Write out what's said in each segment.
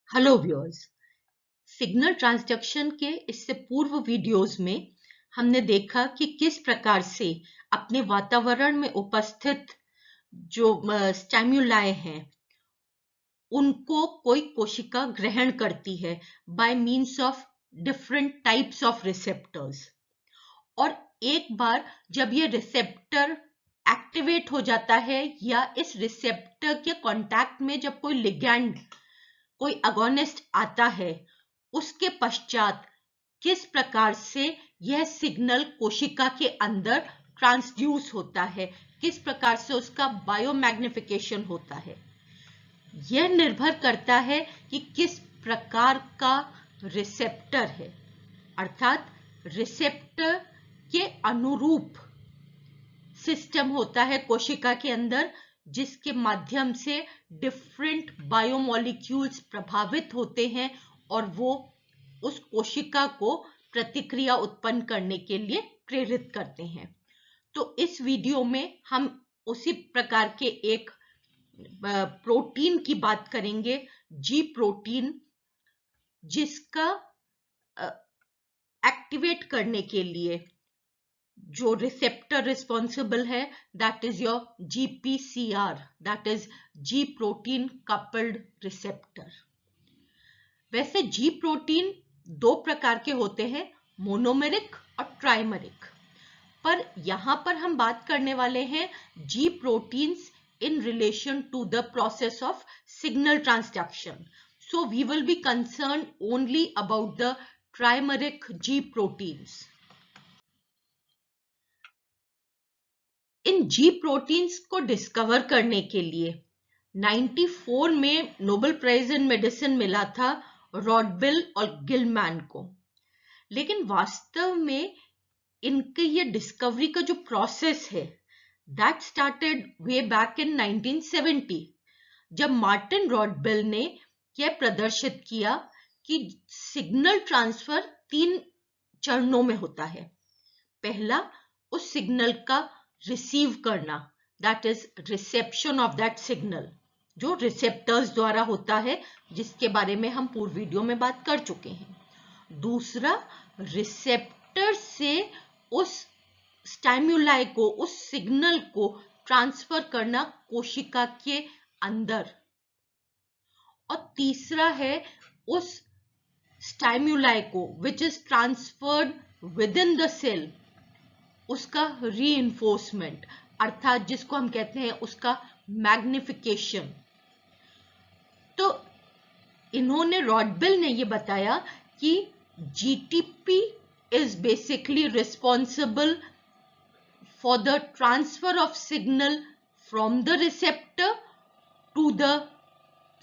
Hello viewers. Signal transduction के इससे पूर्व वीडियोस में हमने देखा कि किस प्रकार से अपने वातावरण में उपस्थित जो स्टिमुलाई हैं उनको कोई कोशिका ग्रहण करती है bye means of different types of receptors. और एक बार जब ये रिसेप्टर एक्टिवेट हो जाता है या इस रिसेप्टर के कांटेक्ट में जब कोई लिगैंड कोई अगोनिस्ट आता है, उसके पश्चात किस प्रकार से यह सिग्नल कोशिका के अंदर ट्रांसड्यूस होता है, किस प्रकार से उसका बायोमैग्निफिकेशन होता है, यह निर्भर करता है कि किस प्रकार का रिसेप्टर है। अर्थात रिसेप्टर के अनुरूप सिस्टम होता है कोशिका के अंदर, जिसके माध्यम से डिफरेंट बायोमोलिक्यूल्स प्रभावित होते हैं और वो उस कोशिका को प्रतिक्रिया उत्पन्न करने के लिए प्रेरित करते हैं। तो इस वीडियो में हम उसी प्रकार के एक प्रोटीन की बात करेंगे, जी प्रोटीन, जिसका एक्टिवेट करने के लिए जो रिसेप्टर रिस्पॉन्सिबल है that is your GPCR, that is ji protein coupled receptor. वैसे जी प्रोटीन दो प्रकार के होते हैं, मोनोमेरिक और ट्राइमेरिक, पर यहां पर हम बात करने वाले हैं जी proteins in relation to the process of signal transduction. So we will be concerned only about the trimeric G proteins. इन जी प्रोटीन्स को डिस्कवर करने के लिए 94 में नोबेल प्राइज इन मेडिसिन मिला था रॉडबिल और गिलमैन को। लेकिन वास्तव में इनके ये डिस्कवरी का जो प्रोसेस है that started way back in 1970, जब मार्टिन रॉडबिल ने यह प्रदर्शित किया कि सिग्नल ट्रांसफर 3 चरणों में होता है। पहला, उस सिग्नल का रिसीव करना, that is reception of that signal, जो रिसेप्टर्स द्वारा होता है, जिसके बारे में हम पूर्व वीडियो में बात कर चुके हैं। दूसरा, रिसेप्टर से उस स्टिमुलाई को, उस सिग्नल को ट्रांसफर करना कोशिका के अंदर। और तीसरा है उस स्टिमुलाई को which is transferred within the cell, उसका रीइंफोर्समेंट, अर्थात जिसको हम कहते हैं उसका मैग्निफिकेशन। तो इन्होंने, रॉडबिल ने ये बताया कि GTP is basically responsible for the transfer of signal from the receptor to the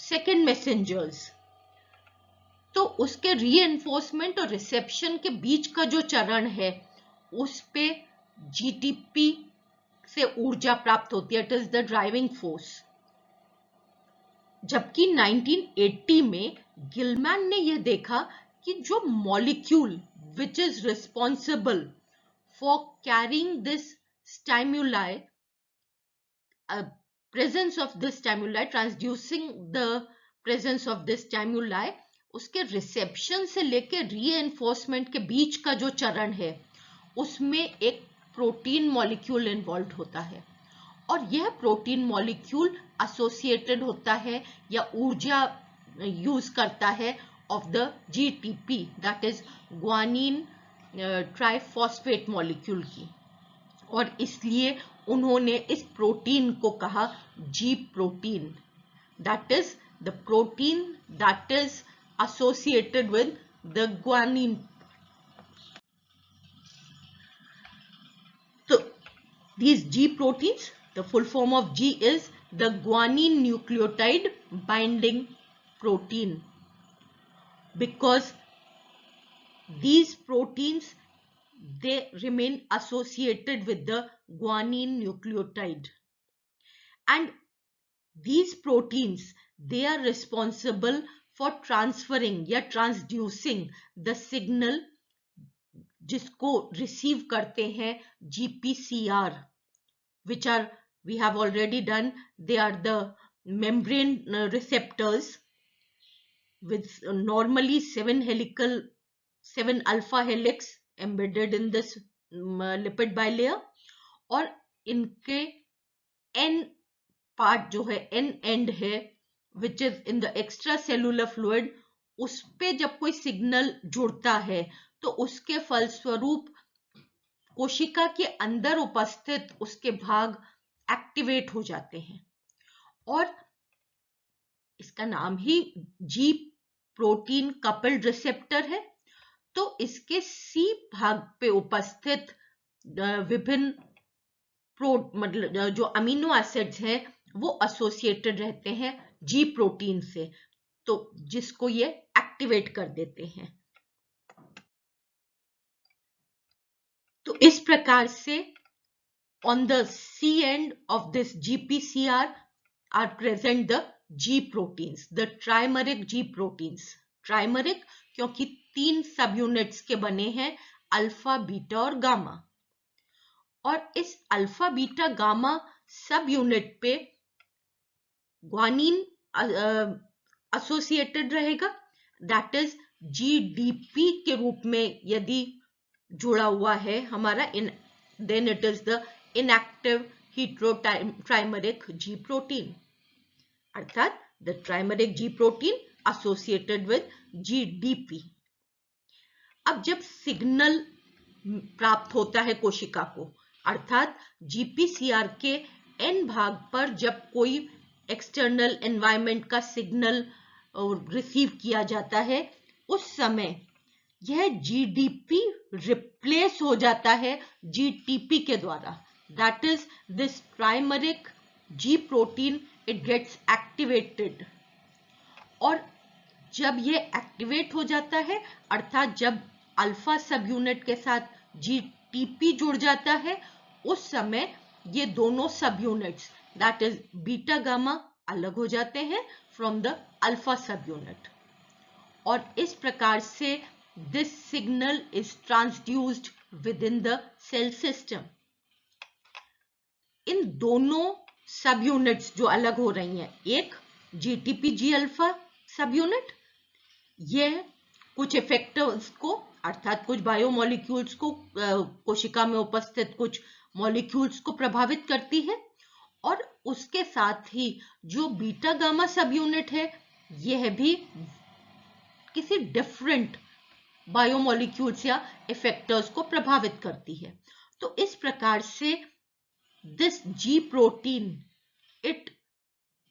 second messengers. तो उसके रीइंफोर्समेंट और रिसेप्शन के बीच का जो चरण है उस पे जीटीपी से ऊर्जा प्राप्त होती है, it is the driving force. जबकि 1980 में गिलमैन ने यह देखा कि जो molecule which is responsible for carrying this stimuli, presence of this stimuli, transducing the presence of this stimuli, उसके रिसेप्शन से लेके रीइंफोर्समेंट के बीच का जो चरण है उसमें एक प्रोटीन मॉलिक्यूल इन्वॉल्व होता है। और यह प्रोटीन मॉलिक्यूल एसोसिएटेड होता है या ऊर्जा यूज करता है of the GTP, that is guanine triphosphate molecule की। और इसलिए उन्होंने इस प्रोटीन को कहा जी protein, that is the protein that is associated with the guanine. तो these G proteins, the full form of G is the guanine nucleotide binding protein, because these proteins, they remain associated with the guanine nucleotide, and these proteins, they are responsible for transferring या transducing the signal जिसको receive करते हैं GPCR, which are, we have already done, they are the membrane receptors with normally 7 alpha helix embedded in this lipid bilayer, और इनके n part जो है, n and है which is in the extra cellular fluid, उस पे जब कोई signal जुड़ता है तो उसके फलस्वरूप कोशिका के अंदर उपस्थित उसके भाग एक्टिवेट हो जाते हैं, और इसका नाम ही जी प्रोटीन कपल्ड रिसेप्टर है। तो इसके सी भाग पे उपस्थित विभिन्न मतलब जो अमीनो एसिड्स हैं वो एसोसिएटेड रहते हैं जी प्रोटीन से, तो जिसको ये एक्टिवेट कर देते हैं। तो इस प्रकार से on the C end of this GPCR are present the G proteins, the trimeric G proteins. Trimeric क्योंकि 3 सब यूनिट्स के बने हैं, अल्फा, बीटा और गामा, और इस alpha, beta, gamma subunit पे ग्वानिन एसोसिएटेड रहेगा, दैट इज जीडीपी के रूप में यदि जुड़ा हुआ है हमारा, then it is the inactive heterotrimeric G protein, अर्थात the trimeric G protein associated with GDP. अब जब सिग्नल प्राप्त होता है कोशिका को, अर्थात जीपीसीआर के एन भाग पर जब कोई एक्सटर्नल एनवायरनमेंट का सिग्नल रिसीव किया जाता है, उस समय यह जीडीपी रिप्लेस हो जाता है जीटीपी के द्वारा, that is this trimeric G protein it gets activated. और जब ये एक्टिवेट हो जाता है, अर्थात जब अल्फा सब यूनिट के साथ जीटीपी जुड़ जाता है, उस समय ये दोनों subunits that is beta gamma अलग हो जाते हैं from the alpha subunit, और इस प्रकार से this signal is transduced within the cell system. इन दोनों सब यूनिट्स जो अलग हो रही हैं, एक GTP G alpha subunit, यह कुछ इफेक्टर्स को, अर्थात कुछ बायोमोलिक्यूल्स को, कोशिका में उपस्थित कुछ मॉलिक्यूल्स को प्रभावित करती है, और उसके साथ ही जो बीटा गामा सब यूनिट है यह भी किसी डिफरेंट बायोमोलिक्यूल्स या इफेक्टर्स को प्रभावित करती है। तो इस प्रकार से दिस जी प्रोटीन इट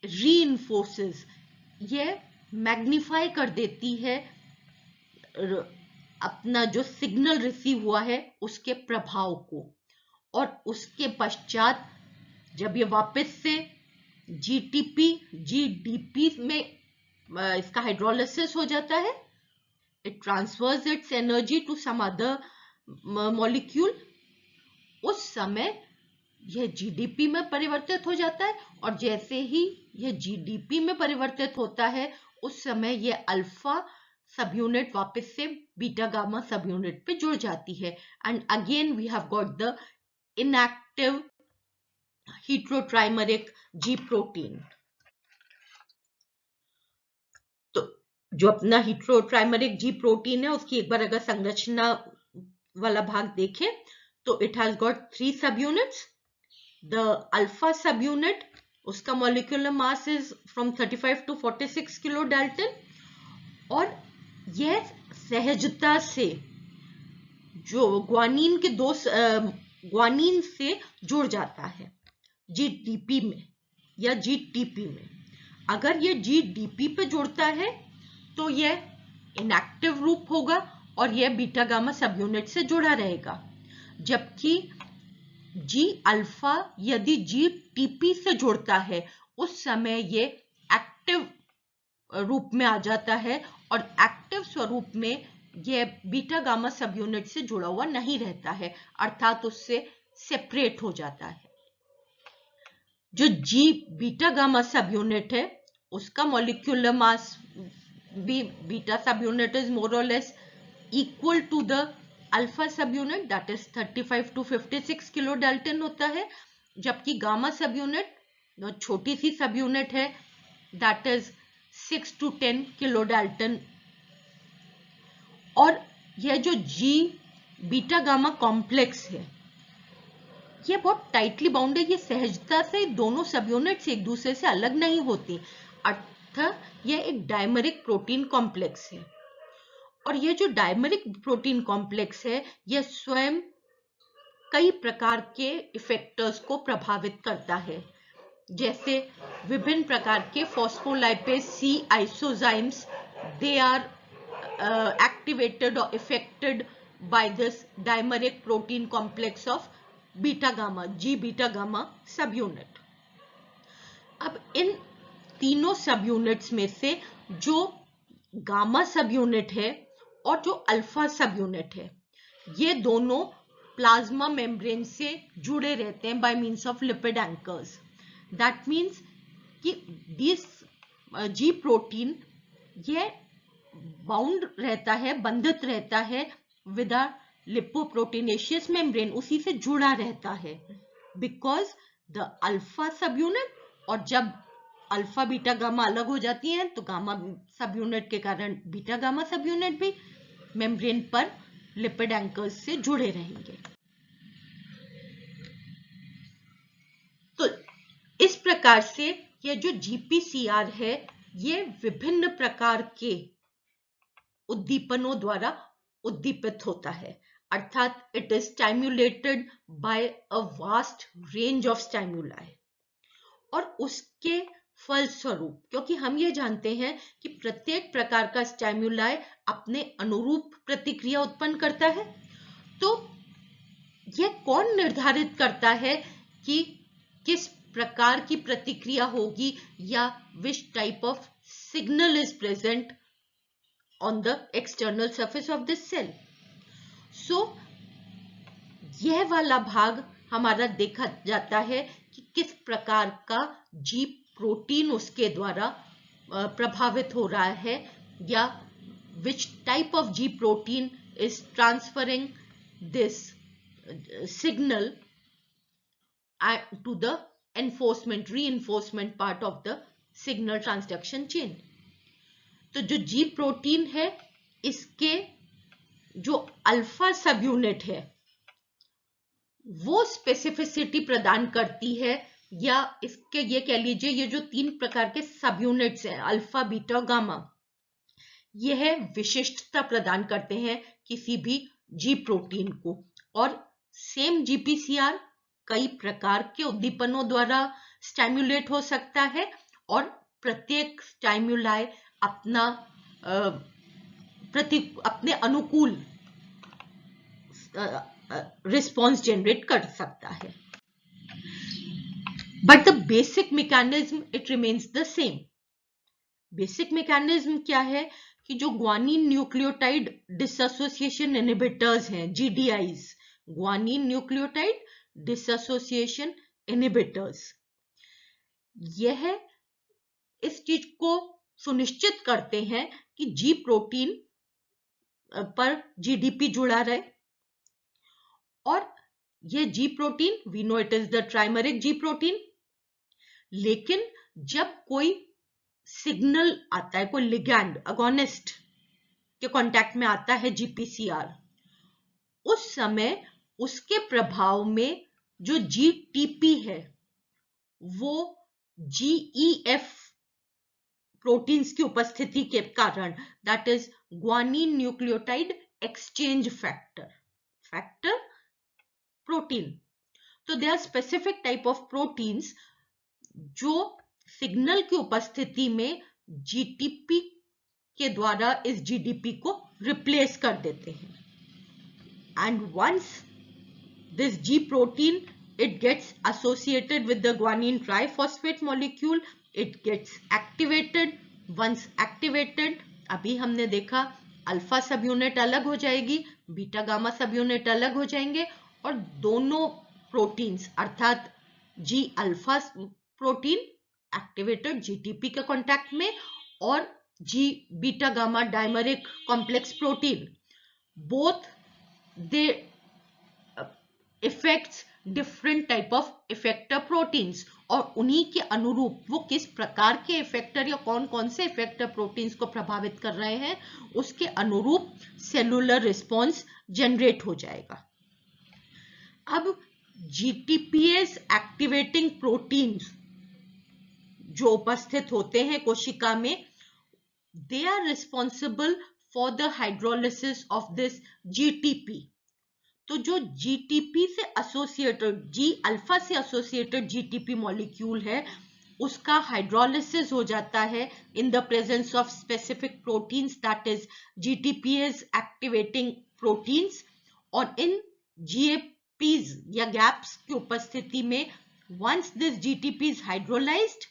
रीइंफोर्सेस, यह मैग्नीफाई कर देती है अपना जो सिग्नल रिसीव हुआ है उसके प्रभाव को, और उसके पश्चात जब ये वापस से जीटीपी जीडीपी में इसका हाइड्रोलिसिस हो जाता है, it transfers its energy to some other molecule, उस समय यह जीडीपी में परिवर्तित हो जाता है, और जैसे ही यह जीडीपी में परिवर्तित होता है उस समय यह अल्फा सब यूनिट वापस से बीटा गामा सब यूनिट पे जुड़ जाती है, and again we have got the inactive heterotrimeric G protein. तो जो अपना हेटेरोट्राइमरिक जी प्रोटीन है उसकी एक बार अगर संरचना वाला भाग देखें तो it has got 3 subunits. The alpha subunit, उसका molecular mass is from 35 to 46 kilo dalton, और यह सहजता से जो ग्वानिन के ग्वानिन से जुड़ जाता है जीडीपी में या जीटीपी में। अगर ये जीडीपी पे जुड़ता है तो यह इनएक्टिव रूप होगा और यह बीटा गामा सब यूनिट से जुड़ा रहेगा, जबकि जी अल्फा यदि जीटीपी से जुड़ता है उस समय ये एक्टिव रूप में आ जाता है, और एक्टिव स्वरूप में यह बीटा गामा सब यूनिट से जुड़ा हुआ नहीं रहता है, अर्थात उससे सेपरेट हो जाता है। जो जी बीटा गामा सब यूनिट है उसका मॉलिक्यूलर मास भी बीटा सब unit is more or less equal to the alpha subunit, that is 35 to 56 kilo dalton होता है, जबकि गामा सब यूनिट छोटी सी सब यूनिट है, that is 6 to 10 kilo dalton. और यह जो जी बीटा गामा कॉम्प्लेक्स है ये बहुत टाइटली बाउंड है, ये सहजता से दोनों सब यूनिट्स एक दूसरे से अलग नहीं होती, अर्थात यह एक डायमरिक प्रोटीन कॉम्प्लेक्स है। और यह जो डायमरिक प्रोटीन कॉम्प्लेक्स है यह स्वयं कई प्रकार के इफेक्टर्स को प्रभावित करता है, जैसे विभिन्न प्रकार के phospholipase C isozymes, they are activated or affected by this dimeric protein complex of beta gamma, G beta gamma subunit। अब इन तीनों सब यूनिट्स में से जो गामा सब यूनिट है और जो अल्फा सब यूनिट है ये दोनों प्लाज्मा मेम्ब्रेन से जुड़े रहते हैं bye means of lipid anchors. That means कि दिस जी प्रोटीन ये बाउंड रहता है, बंधित रहता है विद अ लिपोप्रोटीनेशियस मेम्ब्रेन, उसी से जुड़ा रहता है because the alpha subunit, और जब अल्फा बीटा गामा अलग हो जाती हैं तो गामा सब यूनिट के कारण बीटा गामा सब यूनिट भी मेम्ब्रेन पर लिपिड एंकर्स से जुड़े रहेंगे। तो इस प्रकार से यह जो जीपीसीआर है ये विभिन्न प्रकार के उद्दीपनों द्वारा उद्दीपित होता है, अर्थात it is stimulated by a vast range of stimuli. और उसके फलस्वरूप, क्योंकि हम ये जानते हैं कि प्रत्येक प्रकार का स्टिमुलाई अपने अनुरूप प्रतिक्रिया उत्पन्न करता है, तो यह कौन निर्धारित करता है कि किस प्रकार की प्रतिक्रिया होगी या which type of signal is present on the external surface of this cell। So यह वाला भाग हमारा देखा जाता है कि किस प्रकार का जी प्रोटीन उसके द्वारा प्रभावित हो रहा है या which type of G protein is transferring this signal to the reinforcement part of the signal transduction chain। तो जो जी प्रोटीन है इसके जो अल्फा सब यूनिट है वो स्पेसिफिसिटी प्रदान करती है, या इसके ये कह लीजिए ये जो तीन प्रकार के सब यूनिट्स हैं अल्फा बीटा गामा यह विशिष्टता प्रदान करते हैं किसी भी जी प्रोटीन को। और सेम जीपीसीआर कई प्रकार के उद्दीपनों द्वारा स्टिम्युलेट हो सकता है और प्रत्येक स्टिमुलाई अपने अनुकूल रिस्पॉन्स जनरेट कर सकता है, but the basic mechanism it remains the same. Basic mechanism क्या है कि जो ग्वानिन न्यूक्लियोटाइड डिसएसोसिएशन इनहिबिटर्स हैं GDIs, guanine nucleotide dissociation inhibitors, यह इस चीज को सुनिश्चित करते हैं कि जी प्रोटीन पर जीडीपी जुड़ा रहे। और यह G protein we know it is the trimeric G protein, लेकिन जब कोई सिग्नल आता है, कोई लिगैंड अगोनिस्ट के कांटेक्ट में आता है जीपीसीआर, उस समय उसके प्रभाव में जो जीटीपी है वो जीईएफ प्रोटीन्स की उपस्थिति के कारण, that is guanine nucleotide exchange factor protein. तो they are specific type of proteins जो सिग्नल की उपस्थिति में जीटीपी के द्वारा इस जीडीपी को रिप्लेस कर देते हैं। And once this G protein it gets associated with the guanine triphosphate molecule, it gets activated। once activated, अभी हमने देखा अल्फा सब यूनिट अलग हो जाएगी, बीटा गामा सब यूनिट अलग हो जाएंगे और दोनों प्रोटीन्स अर्थात G alpha protein activated GTP के कांटेक्ट में और G beta gamma dimeric complex protein, both they effects different type of effector proteins और उन्हीं के अनुरूप वो किस प्रकार के इफेक्टर या कौन कौन से इफेक्टर प्रोटीन्स को प्रभावित कर रहे हैं, उसके अनुरूप सेलुलर रिस्पॉन्स जनरेट हो जाएगा। अब जीटीपीएस एक्टिवेटिंग प्रोटीन्स जो उपस्थित होते हैं कोशिका में, they are responsible for the hydrolysis of this GTP. तो जो जीटीपी से एसोसिएटेड, जी अल्फा से एसोसिएटेड जीटीपी मॉलिक्यूल है, उसका हाइड्रोलिसिस हो जाता है in the presence of specific proteins, that is GTPase activating proteins. और इन जीएपीज या गैप्स की उपस्थिति में once this GTP is hydrolysed,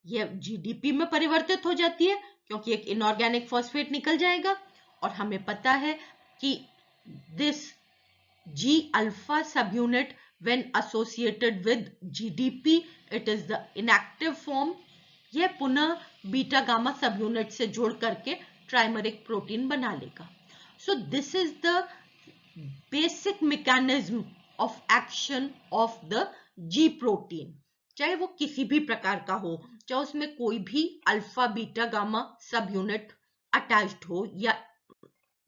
ये जीडीपी में परिवर्तित हो जाती है क्योंकि एक इनऑर्गेनिक फॉस्फेट निकल जाएगा। और हमें पता है कि this G alpha subunit when associated with GDP, it is the inactive form। यह पुनः बीटा गामा सबयूनिट से जोड़ करके ट्राइमरिक प्रोटीन बना लेगा। So this is the basic mechanism of action of the G protein। चाहे वो किसी भी प्रकार का हो, चाहे उसमें कोई भी अल्फा बीटा गामा सब यूनिट अटैच्ड हो या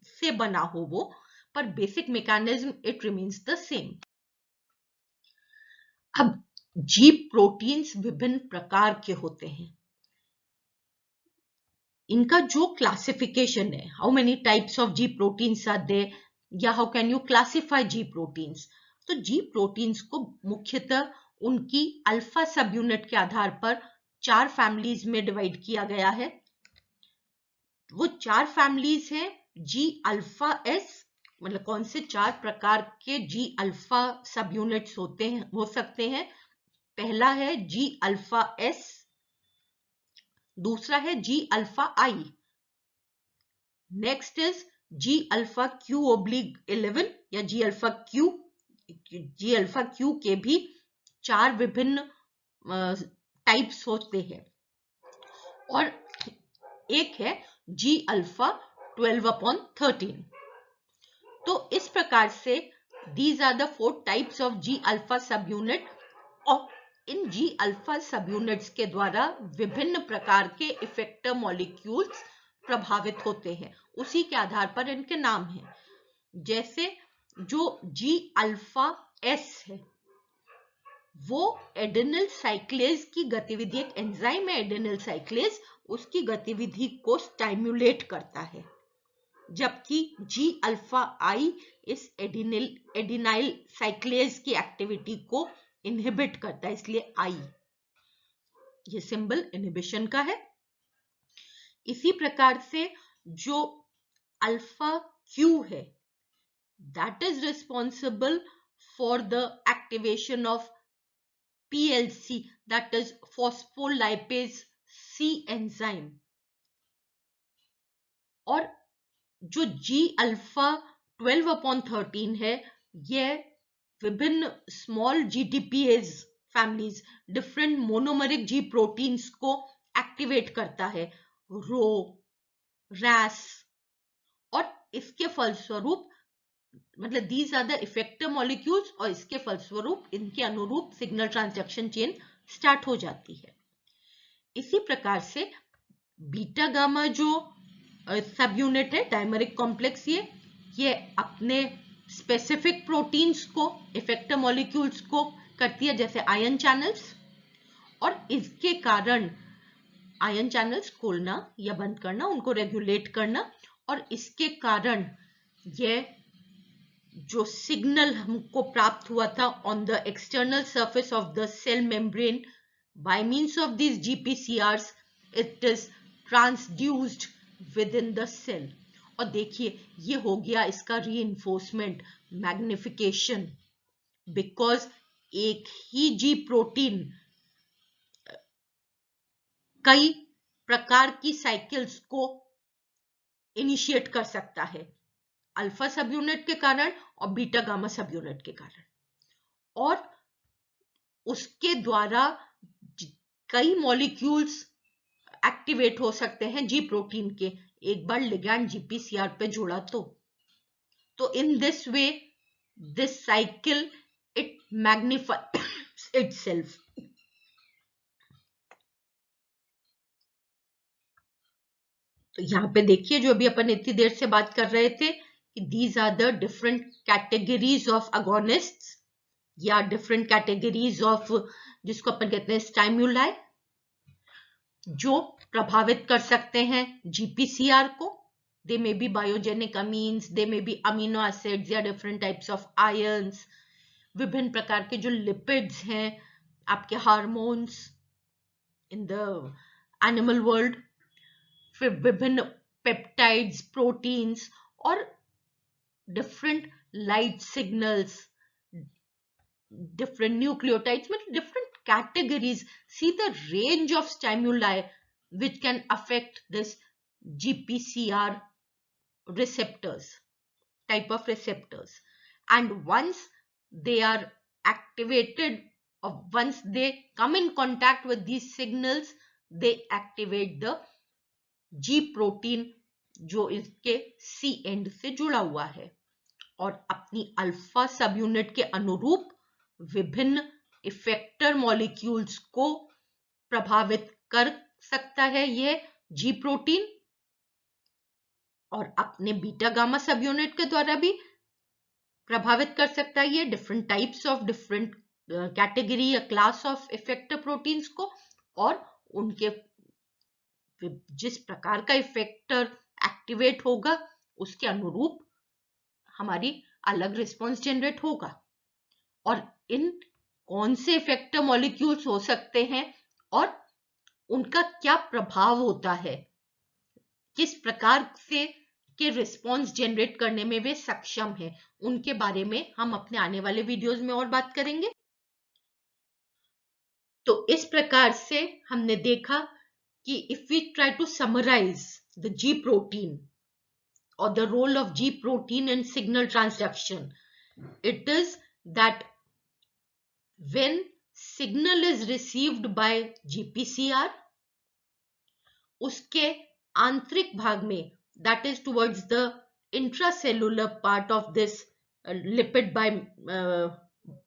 से बना हो वो, पर basic mechanism it remains the same. अब जी प्रोटीन्स विभिन्न प्रकार के होते हैं। इनका जो क्लासिफिकेशन है, how many types of G proteins are there, या how can you classify G proteins, तो जी प्रोटीन्स को मुख्यतः उनकी अल्फा सब यूनिट के आधार पर 4 फैमिलीज में डिवाइड किया गया है। वो 4 फैमिलीज हैं जी अल्फा एस, मतलब कौन से 4 प्रकार के जी अल्फा सब यूनिट्स होते हैं, हो सकते हैं। पहला है जी अल्फा एस, दूसरा है G alpha I, next is G alpha Q oblique 11 या G alpha Q. G alpha Q के भी 4 विभिन्न टाइप्स होते हैं। और एक है जी अल्फा 12/13। तो इस प्रकार से these are the 4 types of G alpha subunit, और इन G alpha subunits के द्वारा विभिन्न प्रकार के इफेक्टर मॉलिक्यूल्स प्रभावित होते हैं, उसी के आधार पर इनके नाम हैं। जैसे जो G alpha S है, वो एडेनिल साइक्लेज की गतिविधि, एक एंजाइम है एडेनिल साइक्लेज, उसकी गतिविधि को स्टाइम्युलेट करता है, जबकि जी अल्फा आई इस एडिनाइल साइक्लेज की एक्टिविटी को इनहिबिट करता है, इसलिए आई, ये सिंबल इनहिबिशन का है। इसी प्रकार से जो अल्फा क्यू है, that is responsible for the activation of PLC, that is phospholipase C enzyme। और जो G अल्फा 12/13 है, यह विभिन्न small GTPase families, different monomeric G proteins को एक्टिवेट करता है, रो, रैस, और इसके फलस्वरूप, मतलब these are the effector molecules, और इसके फलस्वरूप इनके अनुरूप सिग्नल ट्रांसडक्शन चेन स्टार्ट हो जाती है। इसी प्रकार से बीटा गामा जो सब यूनिट है, डायमरिक कॉम्प्लेक्स, ये अपने स्पेसिफिक प्रोटीन्स को, इफेक्टर मॉलिक्यूल्स को करती है, जैसे आयन चैनल्स, और इसके कारण आयन चैनल्स खोलना या बंद करना, उनको रेगुलेट करना, और इसके कारण यह जो सिग्नल हमको प्राप्त हुआ था on the external surface of the cell membrane by means of this GPCRs, it is transduced within the cell. और देखिए ये हो गया इसका रीइंफोर्समेंट, मैग्निफिकेशन, बिकॉज एक ही जी प्रोटीन कई प्रकार की साइकिल्स को इनिशिएट कर सकता है, अल्फा सब यूनिट के कारण और बीटा गामा सब यूनिट के कारण, और उसके द्वारा कई मॉलिक्यूल्स एक्टिवेट हो सकते हैं जी प्रोटीन के, एक बार लिगैंड जीपीसीआर पे जुड़ा तो in this way this cycle it magnifies itself. तो यहाँ पे देखिए जो अभी अपन इतनी देर से बात कर रहे थे कि these are the different categories of agonists या डिफरेंट कैटेगरीज ऑफ, जिसको अपन कहते हैं स्टाइम्युलाई, जो प्रभावित कर सकते हैं जीपीसीआर को. They may be biogenic amines, they may be amino acids या डिफरेंट टाइप्स ऑफ आयंस, विभिन्न प्रकार के जो लिपिड्स हैं, आपके hormones in the animal world, फिर विभिन्न पेप्टाइड्स, प्रोटीन्स और different light signals, different nucleotides, different categories. See the range of stimuli which can affect this GPCR receptors, type of receptors. And once they are activated, or once they come in contact with these signals, they activate the G protein जो इसके C end से जुड़ा हुआ है और अपनी alpha सब unit के अनुरूप विभिन्न इफेक्टर मॉलिक्यूल्स को प्रभावित कर सकता है यह जी प्रोटीन, और अपने बीटा गामा सब यूनिट के द्वारा भी प्रभावित कर सकता है ये different types of different category या क्लास ऑफ इफेक्टर प्रोटीन्स को, और उनके जिस प्रकार का इफेक्टर एक्टिवेट होगा उसके अनुरूप हमारी अलग रिस्पॉन्स जनरेट होगा. और इन कौन से इफेक्टर मॉलिक्यूल्स हो सकते हैं और उनका क्या प्रभाव होता है, किस प्रकार से के रिस्पॉन्स जनरेट करने में वे सक्षम हैं, उनके बारे में हम अपने आने वाले वीडियोस में और बात करेंगे. तो इस प्रकार से हमने देखा कि if we try to summarise the G protein or the role of G protein in signal transduction, it is that when signal is received by GPCR, उसके आंतरिक भाग में, that is towards the intracellular part of this lipid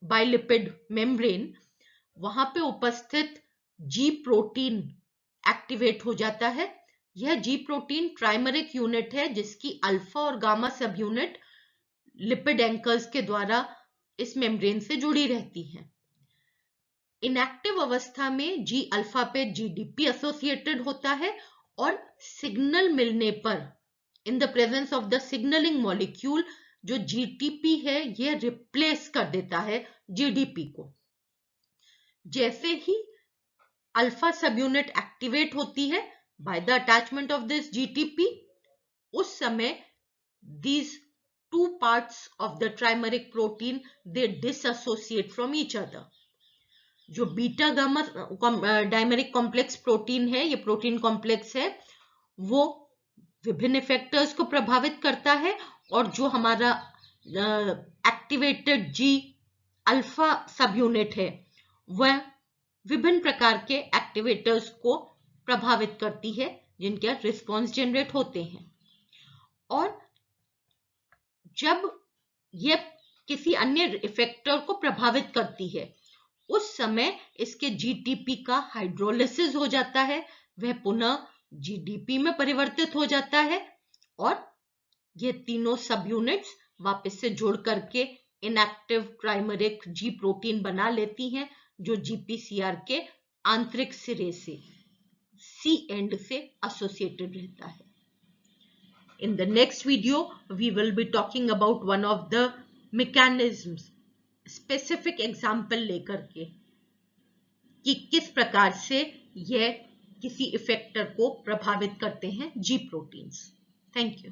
bilipid membrane, वहां पे उपस्थित G protein activate हो जाता है. यह जी प्रोटीन ट्राइमरिक यूनिट है जिसकी अल्फा और गामा सब यूनिट लिपिड एंकर्स के द्वारा इस मेम्ब्रेन से जुड़ी रहती हैं. इनएक्टिव अवस्था में जी अल्फा पे जीडीपी एसोसिएटेड होता है और सिग्नल मिलने पर इन the presence of the signalling molecule जो जीटीपी है यह रिप्लेस कर देता है जीडीपी को. जैसे ही अल्फा सब यूनिट एक्टिवेट होती है by the attachment of this GTP, उस समय these two parts of the trimeric protein they disassociate from each other. जो beta gamma dimeric complex protein है, ये प्रोटीन कॉम्प्लेक्स है, वो विभिन्न इफेक्टर्स को प्रभावित करता है, और जो हमारा एक्टिवेटेड जी अल्फा सब यूनिट है वह विभिन्न प्रकार के एक्टिवेटर्स को प्रभावित करती है जिनके रिस्पॉन्स जनरेट होते हैं. और जब यह किसी अन्य इफेक्टर को प्रभावित करती है उस समय इसके जीटीपी का हाइड्रोलिसिस हो जाता है, वह पुनः जीडीपी में परिवर्तित हो जाता है और ये तीनों सब यूनिट्स वापस से जुड़ करके इनएक्टिव ट्राइमरिक जी प्रोटीन बना लेती हैं जो जीपीसीआर के आंतरिक सिरे से C end से associated रहता है. In the next video, we will be talking about one of the mechanisms, specific example लेकर के कि किस प्रकार से यह किसी इफेक्टर को प्रभावित करते हैं G proteins. Thank you.